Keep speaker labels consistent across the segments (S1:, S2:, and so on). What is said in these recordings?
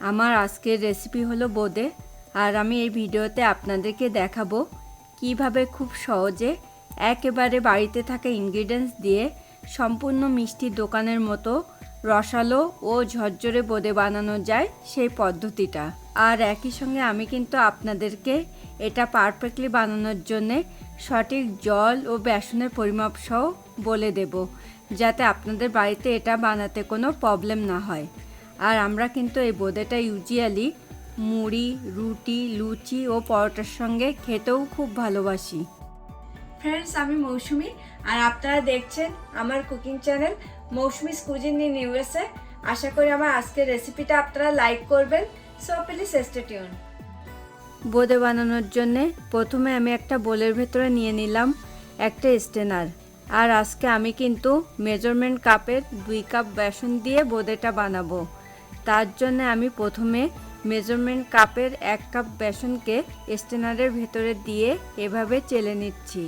S1: আমার আজকের রেসিপি হলো বোঁদে। আর আমি এই ভিডিওতে আপনাদেরকে দেখাবো কিভাবে খুব সহজে একেবারে বাড়িতে থাকা ইনগ্রিডিয়েন্টস দিয়ে সম্পূর্ণ মিষ্টি দোকানের মতো রসালো ও ঝরঝরে বোঁদে বানানো যায় সেই পদ্ধতিটা। আর একই সঙ্গে আমি কিন্তু আপনাদেরকে এটা পারফেক্টলি বানানোর জন্যে সঠিক জল ও বেসনের পরিমাপ সহ বলে দেব, যাতে আপনাদের বাড়িতে এটা বানাতে কোনো প্রবলেম না হয়। আর আমরা কিন্তু এই বোঁদেটা ইউজুয়ালি মুড়ি, রুটি, লুচি ও পরোটার সঙ্গে খেতেও খুব ভালোবাসি। ফ্রেন্ডস, আমি মৌসুমি আর আপনারা দেখছেন আমার cooking channel Moushumi's cuisine in USA. আশা করি আমার আজকের রেসিপিটা আপনারা লাইক করবেন। So please stay tune. বোঁদে বানানোর জন্যে প্রথমে আমি একটা বোলের ভেতরে নিয়ে নিলাম একটা স্টেনার। আর আজকে আমি কিন্তু মেজারমেন্ট কাপের 2 কাপ বেসন দিয়ে বোঁদেটা বানাবো। তার জন্য আমি প্রথমে মেজারমেন্ট কাপের 1 কাপ বেসনকে স্টেনারের ভেতরে দিয়ে এভাবে চেলে নিচ্ছি।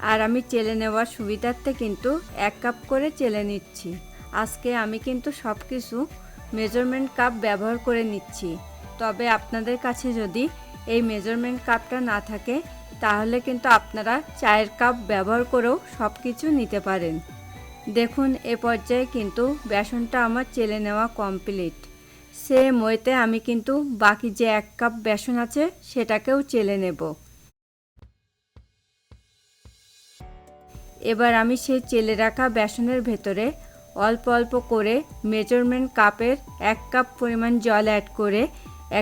S1: আর আমি চেলে নেওয়ার সুবিধার্থে কিন্তু 1 কাপ করে চেলে নিচ্ছি। আজকে আমি কিন্তু সব কিছু মেজারমেন্ট কাপ ব্যবহার করে নিচ্ছি। তবে আপনাদের কাছে যদি এই মেজারমেন্ট কাপটা না থাকে তাহলে কিন্তু আপনারা চায়ের কাপ ব্যবহার করেও সব কিছু নিতে পারেন। দেখুন, এ পর্যায়ে কিন্তু বেসনটা আমার চেলে নেওয়া কমপ্লিট। সেম ওয়েতে আমি কিন্তু বাকি যে 1 কাপ বেসন আছে সেটাকেও চেলে নেব। এবার আমি সেই চেলে রাখা বেসনের ভেতরে অল্প অল্প করে মেজারমেন্ট কাপের 1 কাপ পরিমাণ জল অ্যাড করে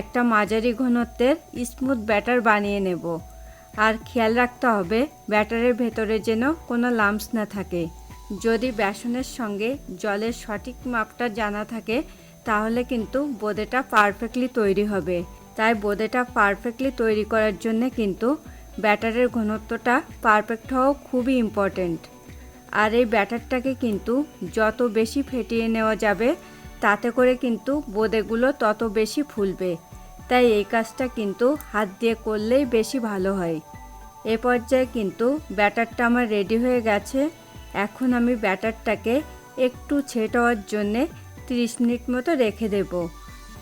S1: একটা মাঝারি ঘনত্বের স্মুথ ব্যাটার বানিয়ে নেব। আর খেয়াল রাখতে হবে ব্যাটারের ভেতরে যেন কোনো লাম্পস না থাকে। যদি বেসনের সঙ্গে জলের সঠিক মাপটা জানা থাকে তাহলে কিন্তু বোঁদেটা পারফেক্টলি তৈরি হবে। তাই বোঁদেটা পারফেক্টলি তৈরি করার জন্য কিন্তু ব্যাটারের ঘনত্বটা পারফেক্ট হওয়া খুবই ইম্পর্ট্যান্ট। আর এই ব্যাটারটাকে কিন্তু যত বেশি ফেটিয়ে নেওয়া যাবে তাতে করে কিন্তু বোঁদেগুলো তত বেশি ফুলবে। তাই এই কাজটা কিন্তু হাত দিয়ে করলেই বেশি ভালো হয়। এ পর্যায়ে কিন্তু ব্যাটারটা আমার রেডি হয়ে গেছে। এখন আমি ব্যাটারটাকে একটু ছেট হওয়ার জন্যে 30 মিনিট মতো রেখে দেব।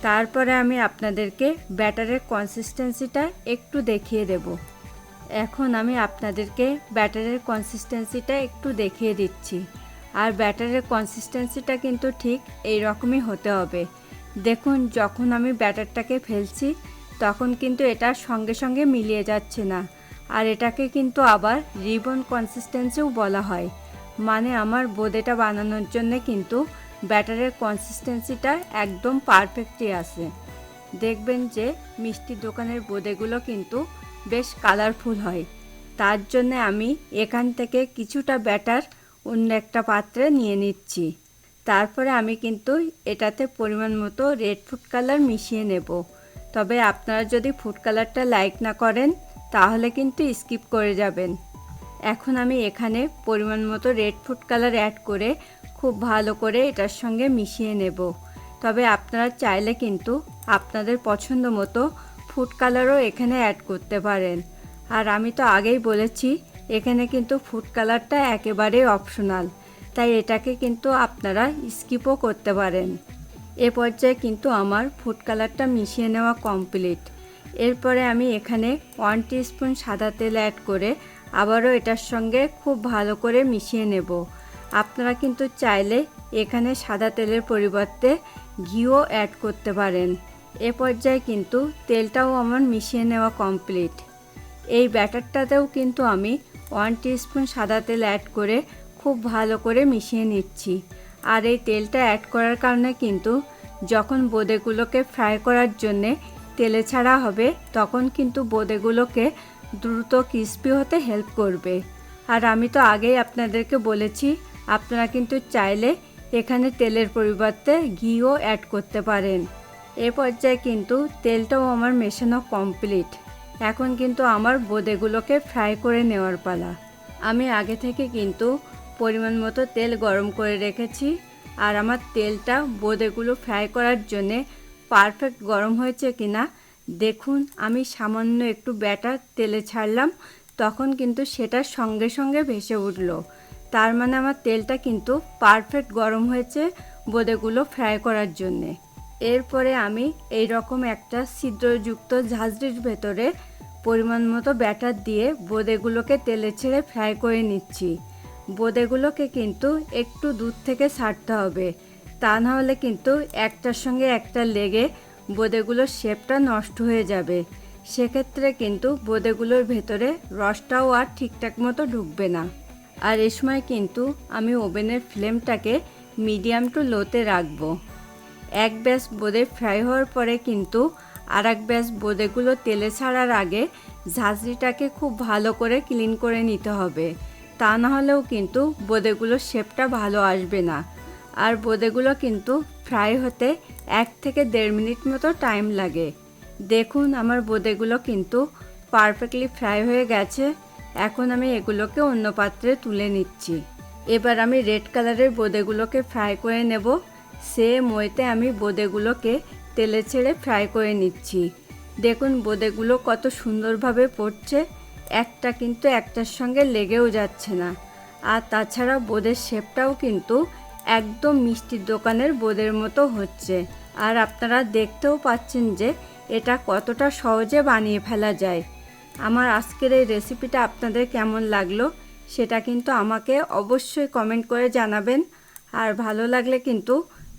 S1: তারপরে আমি আপনাদেরকে ব্যাটারের কনসিস্টেন্সিটা একটু দেখিয়ে দেব। এখন আমি আপনাদেরকে ব্যাটারের কনসিস্টেন্সিটা একটু দেখিয়ে দিচ্ছি। আর ব্যাটারের কনসিস্টেন্সিটা কিন্তু ঠিক এই রকমই হতে হবে। দেখুন, যখন আমি ব্যাটারটাকে ফেলছি তখন কিন্তু এটা সঙ্গে সঙ্গে মিলিয়ে যাচ্ছে না। আর এটাকে কিন্তু আবার রিবন কনসিস্টেন্সিও বলা হয়। মানে আমার বোঁদেটা বানানোর জন্য কিন্তু ব্যাটারের কনসিস্টেন্সিটা একদম পারফেক্টই আছে। দেখবেন যে মিষ্টির দোকানের বোঁদেগুলো কিন্তু বেশ কালারফুল হয়। তার জন্য আমি এখান থেকে কিছুটা ব্যাটার অন্য একটা পাত্রে নিয়ে নিচ্ছি। তারপরে আমি কিন্তু এটাতে পরিমাণ মতো রেড ফুড কালার মিশিয়ে নেব। তবে আপনারা যদি ফুড কালারটা লাইক না করেন তাহলে কিন্তু স্কিপ করে যাবেন। এখন আমি এখানে পরিমাণ মতো রেড ফুড কালার অ্যাড করে খুব ভালো করে এটার সঙ্গে মিশিয়ে নেব। তবে আপনারা চাইলে কিন্তু আপনাদের পছন্দ মতো ফুড কালারও এখানে অ্যাড করতে পারেন। আর আমি তো আগেই বলেছি এখানে কিন্তু ফুড কালারটা একেবারেই অপশনাল, তাই এটাকে কিন্তু আপনারা স্কিপও করতে পারেন। এ পর্যায়ে কিন্তু আমার ফুড কালারটা মিশিয়ে নেওয়া কমপ্লিট। এরপরে আমি এখানে 1 টিস্পুন সাদা তেল অ্যাড করে আবারও এটার সঙ্গে খুব ভালো করে মিশিয়ে নেব। আপনারা কিন্তু চাইলে এখানে সাদা তেলের পরিবর্তে ঘিও অ্যাড করতে পারেন। এ পর্যায়ে কিন্তু তেলটাও আমার মিশিয়ে নেওয়া কমপ্লিট। এই ব্যাটারটাতেও কিন্তু আমি 1 টিস্পুন সাদা তেল অ্যাড করে খুব ভালো করে মিশিয়ে নিচ্ছি। আর এই তেলটা অ্যাড করার কারণে কিন্তু যখন বোঁদেগুলোকে ফ্রাই করার জন্যে তেলে ছাড়া হবে তখন কিন্তু বোঁদেগুলোকে দ্রুত ক্রিস্পি হতে হেল্প করবে। আর আমি তো আগেই আপনাদেরকে বলেছি আপনারা কিন্তু চাইলে এখানে তেলের পরিবর্তে ঘিও অ্যাড করতে পারেন। এ পর্যায়ে কিন্তু তেলটাও আমার মেশানো কমপ্লিট। এখন কিন্তু আমার বোঁদেগুলোকে ফ্রাই করে নেওয়ার পালা। আমি আগে থেকে কিন্তু পরিমাণ মতো তেল গরম করে রেখেছি। আর আমার তেলটা বোঁদেগুলো ফ্রাই করার জন্যে পারফেক্ট গরম হয়েছে কিনা দেখুন। আমি সামান্য একটু ব্যাটার তেলে ছাড়লাম, তখন কিন্তু সেটা সঙ্গে সঙ্গে ভেসে উঠল। তার মানে আমার তেলটা কিন্তু পারফেক্ট গরম হয়েছে বোঁদেগুলো ফ্রাই করার জন্যে। এরপরে আমি এই রকম একটা ছিদ্রযুক্ত ঝাঁঝরির ভেতরে পরিমাণ মতো ব্যাটার দিয়ে বোঁদেগুলোকে তেলে ছেড়ে ফ্রাই করে নিচ্ছি। বোঁদেগুলোকে কিন্তু একটু দূর থেকে ছাড়তে হবে, তা না হলে কিন্তু একটার সঙ্গে একটা লেগে বোঁদেগুলোর শেপটা নষ্ট হয়ে যাবে। সেক্ষেত্রে কিন্তু বোঁদেগুলোর ভেতরে রসটাও আর ঠিকঠাক মতো ঢুকবে না। আর এই সময় কিন্তু আমি ওভেনের ফ্লেমটাকে মিডিয়াম টু লোতে রাখবো। এক ব্যাচ বোঁদে ফ্রাই হওয়ার পরে কিন্তু আর এক ব্যাচ বোঁদেগুলো তেলে ছাড়ার আগে ঝাঁঝরিটাকে খুব ভালো করে ক্লিন করে নিতে হবে, তা না হলেও কিন্তু বোঁদেগুলোর শেপটা ভালো আসবে না। আর বোঁদেগুলো কিন্তু ফ্রাই হতে 1 থেকে 1.5 মিনিট মতো টাইম লাগে। দেখুন আমার বোঁদেগুলো কিন্তু পারফেক্টলি ফ্রাই হয়ে গেছে। এখন আমি এগুলোকে অন্য পাত্রে তুলে নিচ্ছি। এবার আমি রেড কালারের বোঁদেগুলোকে ফ্রাই করে নেব। সেম ওয়েতে আমি বোঁদেগুলোকে তেলে ছেড়ে ফ্রাই করে নিচ্ছি। দেখুন বোঁদেগুলো কত সুন্দরভাবে পড়ছে, একটা কিন্তু একটার সঙ্গে লেগেও যাচ্ছে না। আর তাছাড়া বোঁদের শেপটাও কিন্তু একদম মিষ্টির দোকানের বোঁদের মতো হচ্ছে। আর আপনারা দেখতেও পাচ্ছেন যে এটা কতটা সহজে বানিয়ে ফেলা যায়। আমার আজকের এই রেসিপিটা আপনাদের কেমন লাগলো সেটা কিন্তু আমাকে অবশ্যই কমেন্ট করে জানাবেন। আর ভালো লাগলে কিন্তু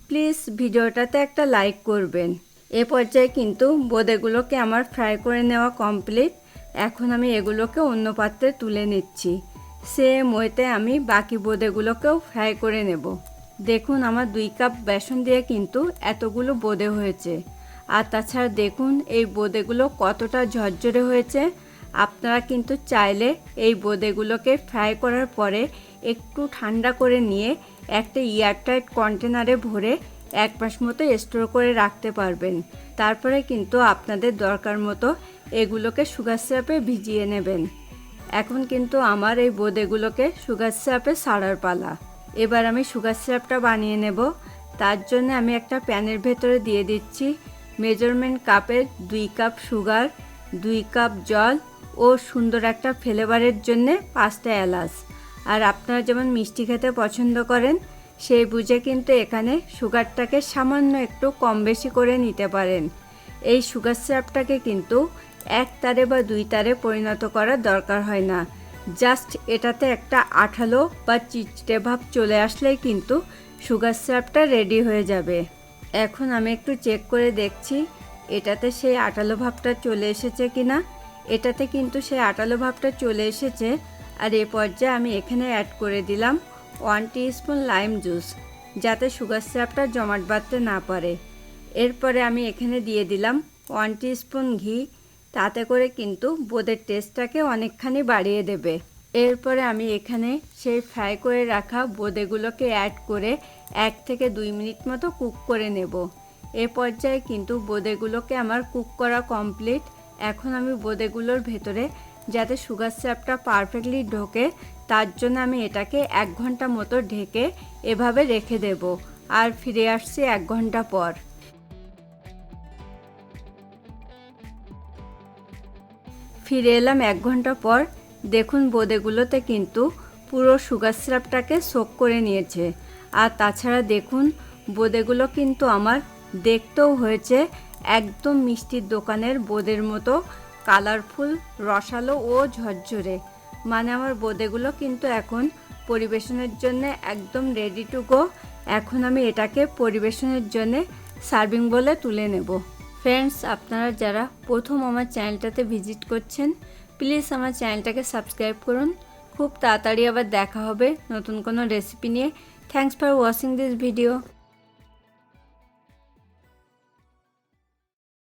S1: প্লিজ ভিডিওটাতে একটা লাইক করবেন। এ পর্যায়ে কিন্তু বোঁদেগুলোকে আমার ফ্রাই করে নেওয়া কমপ্লিট। এখন আমি এগুলোকে অন্য পাত্রে তুলে নিচ্ছি। সেম ওয়েতে আমি বাকি বোঁদেগুলোকেও ফ্রাই করে নেব। দেখুন আমার 2 কাপ বেসন দিয়ে কিন্তু এতগুলো বোঁদে হয়েছে। আর তাছাড়া দেখুন এই বোঁদেগুলো কতটা ঝরঝরে হয়েছে। আপনারা কিন্তু চাইলে এই বোঁদেগুলোকে ফ্রাই করার পরে একটু ঠান্ডা করে নিয়ে একটা এয়ারটাইট কন্টেনারে ভরে 1 মাস মতো স্টোর করে রাখতে পারবেন। তারপরে কিন্তু আপনাদের দরকার মতো এগুলোকে সুগার সিরাপে ভিজিয়ে নেবেন। এখন কিন্তু আমার এই বোঁদেগুলোকে সুগার সিরাপে ছাড়ার পালা। এবার আমি সুগার সিরাপটা বানিয়ে নেব। তার জন্য আমি একটা প্যানের ভেতরে দিয়ে দিচ্ছি মেজারমেন্ট কাপের 2 কাপ সুগার, 2 কাপ জল ও সুন্দর একটা ফ্লেভারের জন্য 5টা এলাচ। আর আপনারা যেমন মিষ্টি খেতে পছন্দ করেন সেই বুঝে কিন্তু এখানে সুগারটাকে সামান্য একটু কম বেশি করে নিতে পারেন। এই সুগার সিরাপটাকে কিন্তু 1 তারে বা 2 তারে পরিণত করার দরকার হয় না। জাস্ট এটাতে একটা আঠালো বা চিটচিটে ভাব চলে আসলেই কিন্তু সুগার সিরাপটা রেডি হয়ে যাবে। এখন আমি একটু চেক করে দেখছি এটাতে সেই আঠালো ভাবটা চলে এসেছে কিনা। এটাতে কিন্তু সেই আঠালো ভাবটা চলে এসেছে। আর এ পর্যায়ে আমি এখানে অ্যাড করে দিলাম 1 টিস্পুন লাইম জুস, যাতে সুগার সিরাপটা জমাট বাঁধতে না পারে। এরপরে আমি এখানে দিয়ে দিলাম 1 টিস্পুন ঘি, তাতে করে কিন্তু বোঁদের টেস্টটাকে অনেকখানি বাড়িয়ে দেবে। এরপরে আমি এখানে সেই ফ্রাই করে রাখা বোঁদেগুলোকে অ্যাড করে 1 থেকে 2 মিনিট মতো কুক করে নেব। এ পর্যায়ে কিন্তু বোঁদেগুলোকে আমার কুক করা কমপ্লিট। এখন আমি বোঁদেগুলোর ভেতরে যাতে সুগার সিরাপটা পারফেক্টলি ঢোকে তার জন্য আমি এটাকে 1 ঘন্টা মতো ঢেকে এভাবে রেখে দেব। আর ফিরে আসছি 1 ঘন্টা পর। ফিরে এলাম 1 ঘন্টা পর। দেখুন বোঁদেগুলোতে কিন্তু পুরো সুগার সিরাপটাকে সোক করে নিয়েছে। আর তাছাড়া দেখুন বোঁদেগুলো কিন্তু আমার দেখতেও হয়েছে একদম মিষ্টির দোকানের বোঁদের মতো কালারফুল, রসালো ও ঝরঝরে। মানে আমার বোঁদেগুলো কিন্তু এখন পরিবেশনের জন্য একদম রেডি টু গো। এখন আমি এটাকে পরিবেশনের জন্য সার্ভিং বলে তুলে নেব। ফ্রেন্ডস, আপনারা যারা প্রথম আমার চ্যানেলটাতে ভিজিট করছেন প্লিজ আমার চ্যানেলটাকে সাবস্ক্রাইব করুন। খুব তাড়াতাড়ি আবার দেখা হবে নতুন কোনো রেসিপি নিয়ে। Thanks for watching this video.